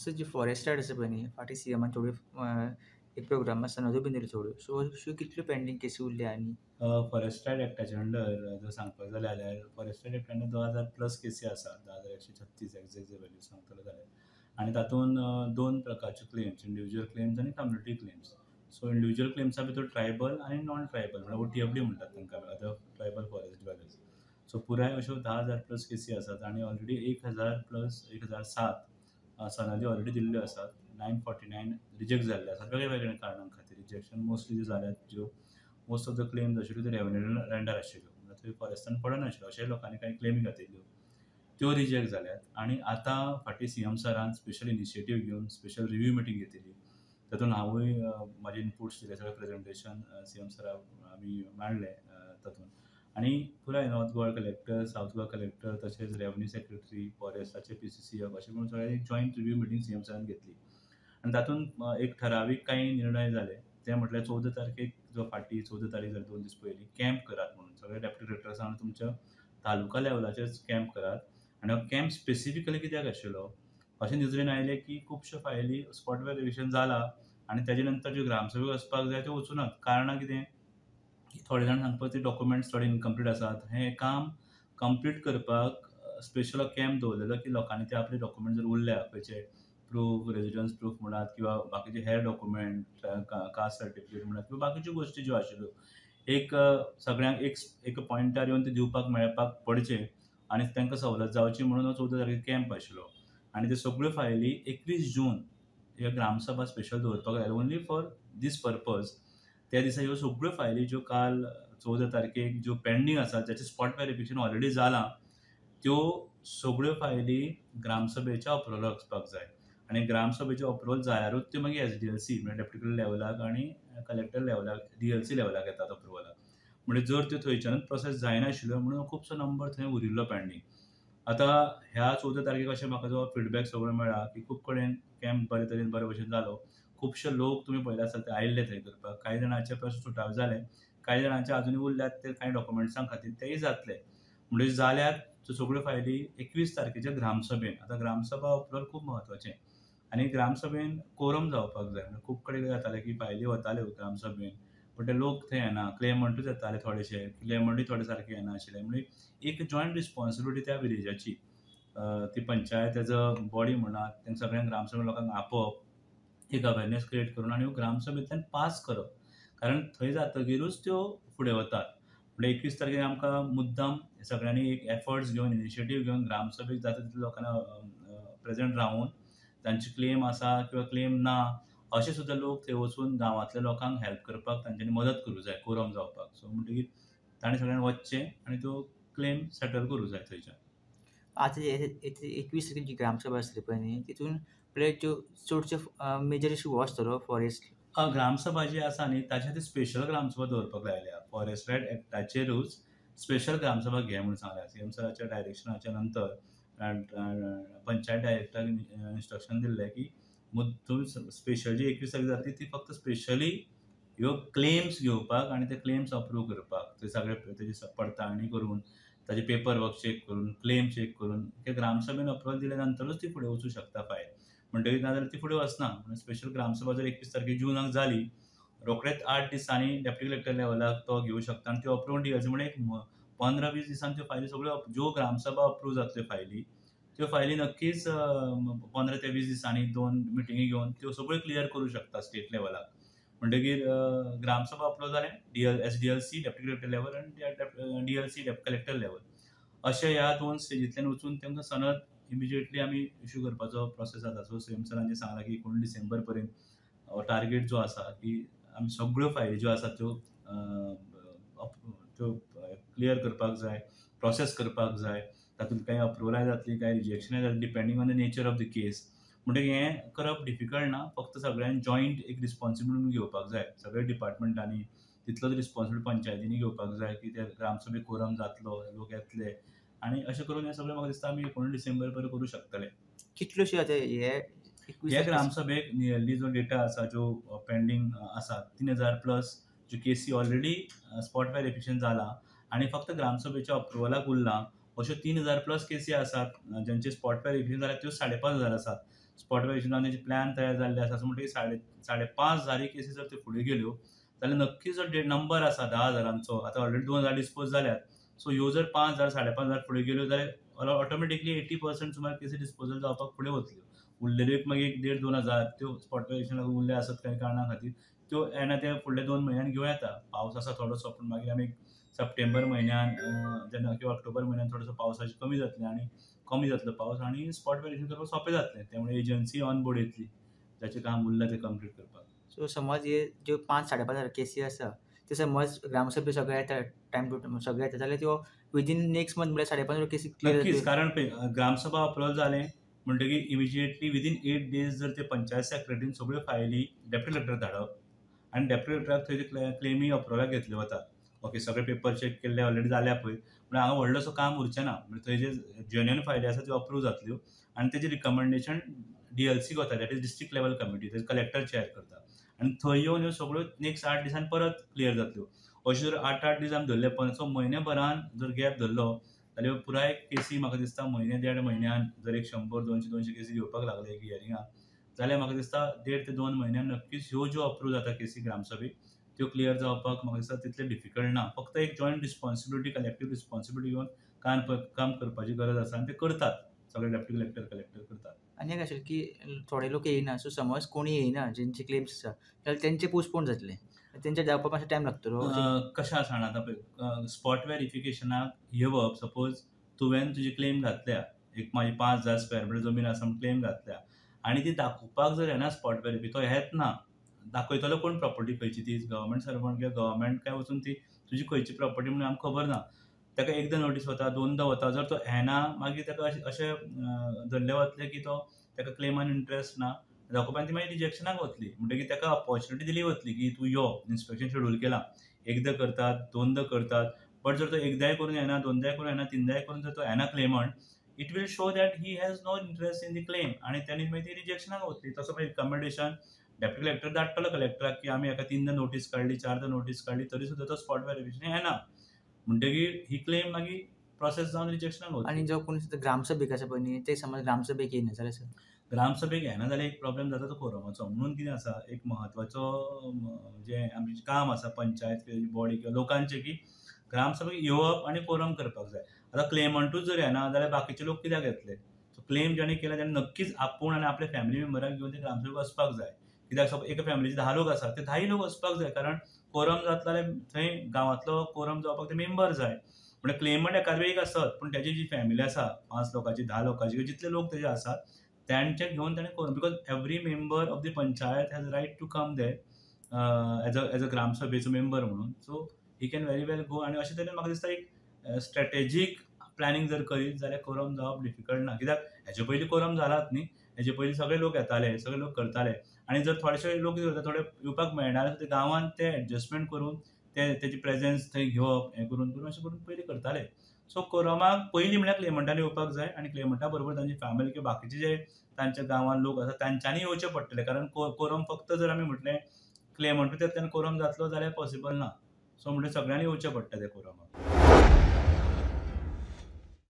So जी फॉरेस्टार आसा पळय न्ही फाटीं सीएमान थोड्यो एक प्रोग्राम आसतना नजो बंदिल्यो थोड्यो सो अश्यो कितल्यो पेंडींग केसी उरल्या आनी फॉरेस्ट एक्टाच्या अंडर जर सांगपाक जाल्यार फॉरेस्ट एक्ट अंडर 10,000 प्लस केसी आसा 10,136 एक्झॅक्ट जर व्हॅल्यू सांगतलो जाल्यार आनी तातूंत दोन प्रकारचे क्लेम्स इंडिविज्युअल क्लेम्स आनी कम्युनिटी क्लेम्स. सो इंडिविज्युअल क्लेम्सा भितर ट्रायबल आनी नॉन ट्रायबल म्हणजे OTFD म्हणटात तांकां other tribal forest dwellers. So पुराय अश्यो 10,000 प्लस केसी आसात आनी ऑलरेडी 1,000 प्लस 1,007 सनदी ऑलरेडी दिल्ल्यो आसात. 949 रिजेक्ट जाल्ले आसात वेगळ्या वेगळ्या कारणां खातीर. रिजेक्शन मोस्टली ज्यो जाल्यात ज्यो मोस्ट ऑफ द क्लेम्स आशिल्ल्यो त्यो रेव्हेन्यू लँडार आशिल्ल्यो म्हणजे थंय फॉरेस्टान पडनाशिल्लो अशेय लोकांनी कांय क्लेमी घातिल्ल्यो त्यो रिजेक्ट जाल्यात. आनी आतां फाटीं सीएम सरान स्पेशल इनिशिएटीव घेवन स्पेशल रिव्यू मिटींग घेतिल्ली तातूंत हांवूय म्हाजे इनपुट्स दिले सगळें प्रेझेंटेशन सीएम सराक आमी मांडलें तातूंत. आनी पुराय north Goa collector south Goa collector तशेंच रेव्हेन्यू सेक्रेटरी फॉरेस्टाचे PCCF अशें करून सगळे एक जॉयंट रिव्यू मिटींग सीएम सरान घेतली आनी तातूंत एक ठरावीक कांय निर्णय जाले ते म्हटल्यार 14 तारखेक जो फाटीं 14 तारीख जाली 2 दीस पयलीं कॅम्प करात म्हणून सगळे डेप्युटी डिरेक्टर सांगून तुमच्या तालुका लेवलाचेर कॅम्प करात. आनी हो कॅम्प स्पेसिफिकली कित्याक आशिल्लो अशें नजरेन आयलें की खुबश्यो फायली स्पॉट व्हेरिफिकेशन जाला आनी तेजे नंतर ज्यो ग्रामसभेक वचपाक जाय त्यो वचूनात. कारणां कितें की थोडे जाण सांगपाक ते डॉक्युमेंट्स थोडे इनकम्प्लीट आसात. हें काम कंप्लीट करपाक स्पेशल कॅम्प दवरलेलो की लोकांनी ते आपले डॉक्युमेंट जर उरल्या खंयचे प्रूफ रेजिडन्स प्रूफ म्हणात किंवा बाकीचे हेर डॉक्युमेंट कास्ट सर्टिफिकेट म्हणात किंवा बाकीच्यो गोश्टी ज्यो आशिल्ल्यो एक सगळ्यांक एक पॉयंटार येवन ते दिवपाक मेळपाक पडचे आनी तांकां सवलत जावची म्हणून हो 14 तारखेक कॅम्प आशिल्लो. आनी त्यो सगळ्यो फायली 21 जून ह्यो ग्रामसभा स्पेशल दवरपाक लायल्या ओन्ली फॉर दीस पर्पज. त्या दिसा ह्यो सगळ्यो फायली ज्यो काल 14 तारखेक ज्यो पेंडींग आसात जाचें स्पॉट व्हेरिफिकेशन ऑलरेडी जालां त्यो सगळ्यो फायली ग्रामसभेच्या अप्रुवलाक वचपाक जाय. आनी ग्रामसभेचे अप्रुवल जाल्यारूच त्यो मागीर SDLC म्हणजे डेप्युटी लेवलाक आनी कलेक्टर लेवलाक DLC लेवलाक येतात अप्रुवलाक. म्हणजे जर त्यो थंयच्यानूच प्रोसेस जायनाशिल्ल्यो म्हणून खुबसो नंबर थंय उरिल्लो पेंडींग. आतां ह्या 14 तारखेक अशें म्हाका जो फिडबॅक सगळो मेळ्ळा की खूब कडेन कॅम्प बरे तरेन बरे भशेन जालो. खुबशे लोक तुमी पळयले आसत ते आयिल्ले थंय करपाक. कांय जाणांचे प्रस्न सुटावे जाले. कांय जाणांचे अजुनूय उरल्यात ते कांय डॉक्युमेंट्सां खातीर तेय जातले. म्हणजे जाल्यात त्यो सगळ्यो फायली 21 तारखेच्या ग्रामसभेन. आतां ग्रामसभा अप्रुवल खूब म्हत्वाचें आनी ग्रामसभेन कोरम जावपाक जाय. खूब कडेन कितें जातालें की फायली वताल्यो ग्रामसभेन पूण ते लोक थंय येना. क्लेमंटूच येताले थोडेशे. क्लेमंटूय थोडे सारके येनाशिल्ले. म्हणजे एक जॉयंट रिस्पॉन्सिबिलिटी त्या विलेजाची. ती पंचायत एज अ बॉडी म्हणात तेंकां सगळ्यांक ग्रामसभेन लोकांक आपोवप एक अवेरनेस क्रिएट करून आनी ह्यो ग्रामसभेंतल्यान पास करप. कारण थंय जातकीरूच त्यो फुडें वतात. म्हणजे 21 तारखेक आमकां मुद्दाम सगळ्यांनी एक एफर्ट्स घेवन इनिशिएटीव घेवन ग्रामसभेक जाता तितल्या लोकांना प्रेझेंट रावून तांची क्लेम आसा किंवा क्लेम ना अशे सुद्दां लोक थंय वचून गांवांतल्या लोकांक हेल्प करपाक तांच्यांनी मदत करूं जाय कोरम जावपाक. सो म्हणटकीर तांणी सगळ्यांनी वचचें आनी त्यो क्लेम सेटल करूं जाय थंयच्यान. आतां 21 तारखेक जी ग्रामसभा आसली पळय न्ही तितून पळय ज्यो चडश्यो मेजर इश्यू हो आसतलो फॉरेस्ट ग्रामसभा जी आसा न्ही ताच्या खातीर स्पेशल ग्रामसभा दवरपाक लायल्या. फॉरेस्ट रायट एक्टाचेरूच स्पेशल ग्रामसभा घे म्हणून सांगल्या. सीएम सराच्या डायरेक्शनाच्या नंतर पंचायत डायरेक्टराक इन्स्ट्रक्शन दिल्लें की स्पेशल जी 21 तारीख जातली ती फक्त स्पेशली ह्यो क्लेम्स घेवपाक आनी ते क्लेम्स अप्रूव करपाक. ते सगळे तेजी पडताळणी करून ताजे पेपर वर्क चेक करून क्लेम चेक करून ते ग्रामसभेन अप्रूवल दिल्या नंतरूच ती फुडें वचूं शकता फायल. म्हणटकीर नाजाल्यार ती फुडें वचना. म्हणून स्पेशल ग्रामसभा जर 21 तारखेक जूनाक जाली रोखडेच 8 दिसांनी डेप्युटी कलेक्टर लेवलाक तो घेवं शकता आनी त्यो अप्रूवल दिवचे म्हणजे एक 15-20 दिसांनी त्यो फायली सगळ्यो ज्यो ग्रामसभा अप्रूव जातल्यो फायली त्यो फायली नक्कीच 15 ते 20 दिसांनी 2 मिटिंगी घेवन त्यो सगळ्यो क्लियर करूं शकता स्टेट लेवलाक. म्हणटकीर ग्रामसभा अप्रूव जालें SDLC डेप्युटी कलेक्टर लेवल आनी DLC कलेक्टर लेवल अशे ह्या 2 स्टेजींतल्यान वचून तांकां सनद इमिजिएटली आमी इश्यू करपाचो प्रोसेस जाता. सो सीएम सरान सांगलां की 19 डिसेंबर पर्यंत टार्गेट जो आसा की आमी सगळ्यो फायली ज्यो आसात त्यो त्यो क्लियर करपाक जाय प्रोसेस करपाक जाय. तातूंत कांय अप्रुवलाय जातली कांय रिजेक्शनाय जातली depending on the nature of the case. म्हणटकीर हें करप डिफिकल्ट ना. फक्त सगळ्यांनी जॉयंट एक रिस्पॉन्सिबिलिटी घेवपाक जाय. सगळ्या डिपार्टमेंटांनी तितलोच रिस्पॉन्सिबिलिटी पंचायतींनी घेवपाक जाय की त्या ग्रामसभेक कोरम जातलो लोक येतले आनी अशें करून हें सगळें म्हाका दिसता आमी 19 डिसेंबर पर्यंत करूं शकतले. कितल्योश्यो आतां हे ग्रामसभेक नियरली जो डेटा आसा ज्यो पेंडींग आसात 3,000 प्लस ज्यो केसी ऑलरेडी स्पॉट व्हेरिफिकेशन जाला आनी फक्त ग्रामसभेच्या अप्रुवलाक उरलां अश्यो 3,000 प्लस केसी आसात ज्यांचे स्पॉट व्हेरिफिकेशन जाल्यात त्यो 5,500 आसात. स्पॉट व्हेरिफिकेशन तेजे प्लॅन तयार जाल्ले आसा. सो म्हणटकीर 5,500 केसी जर त्यो फुडें गेल्यो जाल्यार नक्कीच जो नंबर आसा 10,000 आतां ऑलरेडी 2,000 डिस्पोज जाल्यात. सो ह्यो जर 5,000 5,500 फुडें गेल्यो जाल्यार ऑटोमॅटिकली 80% सुमार केसी डिस्पोजल जावपाक फुडें वतल्यो. उरलेल्यो एक मागीर 1,500-2,000 त्यो स्पॉट व्हेरिफिकेशनाक उरले आसत काही कारणां खातीर त्यो येना त्या फुडल्या 2 म्हयन्यान घेवं येता. पावस आसा थोडोसो पूण मागीर आमी सप्टेंबर म्हयन्यान जेन्ना किंवा ऑक्टोबर म्हयन्यान थोडोसो पावसाचें कमी जातलें आनी कमी जातलो पावस आनी स्पॉट व्हेरिफिकेशन करपाक सोंपें जातलें. त्यामुळे एजन्सी ऑन बोर्ड येतली जाचें काम उरलां तें कंप्लीट करपाक. सो समज हे ज्यो 5,000-5,500 केसी आसा ते समज ग्रामसभे सगळे येता टायम टू टायम सगळे येता जाल्यार त्यो विदीन नेक्स्ट मंथ म्हळ्यार 5,500 केसी क्लियर नक्कीच. जातल्यो. कारण पळय ग्रामसभा अप्रूव्हल जालें म्हणटकीर इमिजिएटली विदीन 8 डेज जर ते पंचायत सेक्रेटरीन सगळ्यो फायली डेप्युटी कलेक्टर धाडप आनी डेप्युटी कलेक्टराक थंय क्लेमी अप्रूव्हलाक घेतले वतात. ओके सगळे पेपर चेक केल्ले ऑलरेडी जाल्या पळय पूण हांगा व्हडलोसो काम उरचें ना. म्हणजे थंय जे जेन्युइन फायली आसा त्यो अप्रूव्ह जातल्यो आनी तेजें रिकमेंडेशन DLC वता that is district level committee थंय कलेक्टर चेअर करता आनी थंय येवन ह्यो सगळ्यो नेक्स्ट 8 दिसान परत क्लियर जातल्यो. अश्यो जर 8-8 दीस आमी धरले सो म्हयनेभरान जर गॅप धरलो जाल्यार पुराय केसी म्हाका दिसता म्हयने 1.5 म्हयन्यान जर एक 100-200 केसी येवपाक लागले एक हियरिंगाक जाल्यार म्हाका दिसता 1.5 ते 2 म्हयन्यान नक्कीच ह्यो ज्यो अप्रूव्ह जाता केसी ग्रामसभेक त्यो क्लियर जावपाक म्हाका दिसता तितलें डिफिकल्ट ना. फक्त एक जॉयंट रिस्पॉन्सिबिलिटी कलेक्टीव रिस्पॉन्सिबिलिटी घेवन काम करपाची गरज आसा आनी ते करतात. सगळे डेप्युटी कलेक्टर करतात. आनी एक आशिल्लें की थोडे लोक येयना सो समज कोणी येयना जेंचे क्लेम्स आसा जाल्यार तेंचे पोस्टपोन जातले. तेंचे जावपाक मातसो टायम लागतलो. कशें आसा जाणा आतां पळय स्पॉट व्हेरिफिकेशनाक येवप सपोज तुवें तुजी क्लेम घातल्या एक म्हाजी 5,000 स्क्वेअर मीटर जमीन आसा म्हूण क्लेम घातल्या आनी ती दाखोवपाक जर येना स्पॉट व्हेरिफिकेशन तो येत ना दाखयतलो कोण प्रॉपर्टी खंयची ती गव्हर्मेंट सर्वंट किंवा गव्हर्मेंट काय वचून ती तुजी खंयची प्रॉपर्टी म्हणून आमकां खबर ना. ताका एकदां नोटीस वता 2दा वता जर तो येना मागीर ताका अशें धरलें वतलें की तो ताका क्लेमान इंट्रस्ट ना दाखोवपाक ती मागीर रिजेक्शनाक वतली. म्हणटकीर ताका ऑपॉर्च्युनिटी दिली वतली की तूं यो इन्स्पेक्शन शेड्यूल केलां एकदां करतात 2दा करतात बट जर तो एकदांय करून येना 2दाय करून येना 3दाय करून जर तो येना claimant it will show that he has no interest in the claim आनी त्यांनी मागीर ती रिजेक्शनाक वतली. तसो मागीर रिकमेंडेशन डेप्युटी कलेक्टर धाडटलो कलेक्टराक की आमी हाका 3दां नोटीस काडली 4दां नोटीस काडली तरी सुद्दां तो स्पॉट व्हेरिफिकेशन येना म्हणटकीर ही क्लेम मागीर प्रोसेस जावन रिजेक्शनाक वतली. आनी जो कोण ग्रामसभेक आसा पळय न्ही ते समज ग्रामसभेक येयना जाल्यार सर ग्रामसभेक येना जाल्यार एक प्रॉब्लेम जाता तो कोरमाचो. म्हणून कितें आसा एक म्हत्वाचो जें आमचें काम आसा पंचायत बॉडी किंवा लोकांचें की ग्रामसभेक येवप आनी कोरम करपाक जाय. आतां क्लेमंटूच जर येना जाल्यार बाकीचे लोक कित्याक येतले. सो क्लेम जेणे केला तेणें नक्कीच आपूण आनी आपल्या फॅमिली मेंबराक घेवन ते ग्रामसभेक वचपाक जाय. कित्याक सपोज एका फॅमिलीचे 10 लोक आसात ते 10 लोक वचपाक जाय कारण कोरम जातलो जाल्यार थंय गांवांतलो कोरम जावपाक ते मेंबर जाय. म्हणजे क्लेमंट एकाच वेळीक आसत पूण तेजी जी फॅमिली आसा 5 लोकांची 10 लोकांची जितले लोक तेजे आसात त्यांचे घेवन ताणें quorum because every member of the panchayat has right to come there as a ग्रामसभेचो मेंबर म्हणून. So he can very well go आनी अशें तरेन म्हाका दिसता एक स्ट्रॅटेजीक प्लॅनिंग जर करीत जाल्यार कोरम जावप डिफिकल्ट ना. कित्याक हेजे पयलीं कोरम जालात न्ही हेजे पयलीं सगळे लोक येताले सगळे लोक करताले आनी जर थोडेशे लोक कितें करता थोडे येवपाक मेळना जाल्यार ते गांवांत ते एडजस्टमेंट करून तेजी प्रेजेन्स थंय घेवप हें करून अशें करून पयलीं करताले. सो कोरमाक पयलीं म्हळ्यार क्लेमंटान येवपाक जाय आनी क्लेमंटा बरोबर तांची फॅमिली किंवा बाकीचे जे तांच्या गांवांत लोक आसा तांच्यांनी येवचें पडटलें कारण कोरम फक्त जर आमी म्हटलें क्लेमंटूच येतले आनी कोरम जातलो जाल्यार पॉसिबल ना. सो म्हणजे सगळ्यांनी येवचें पडटा त्या कोरमाक.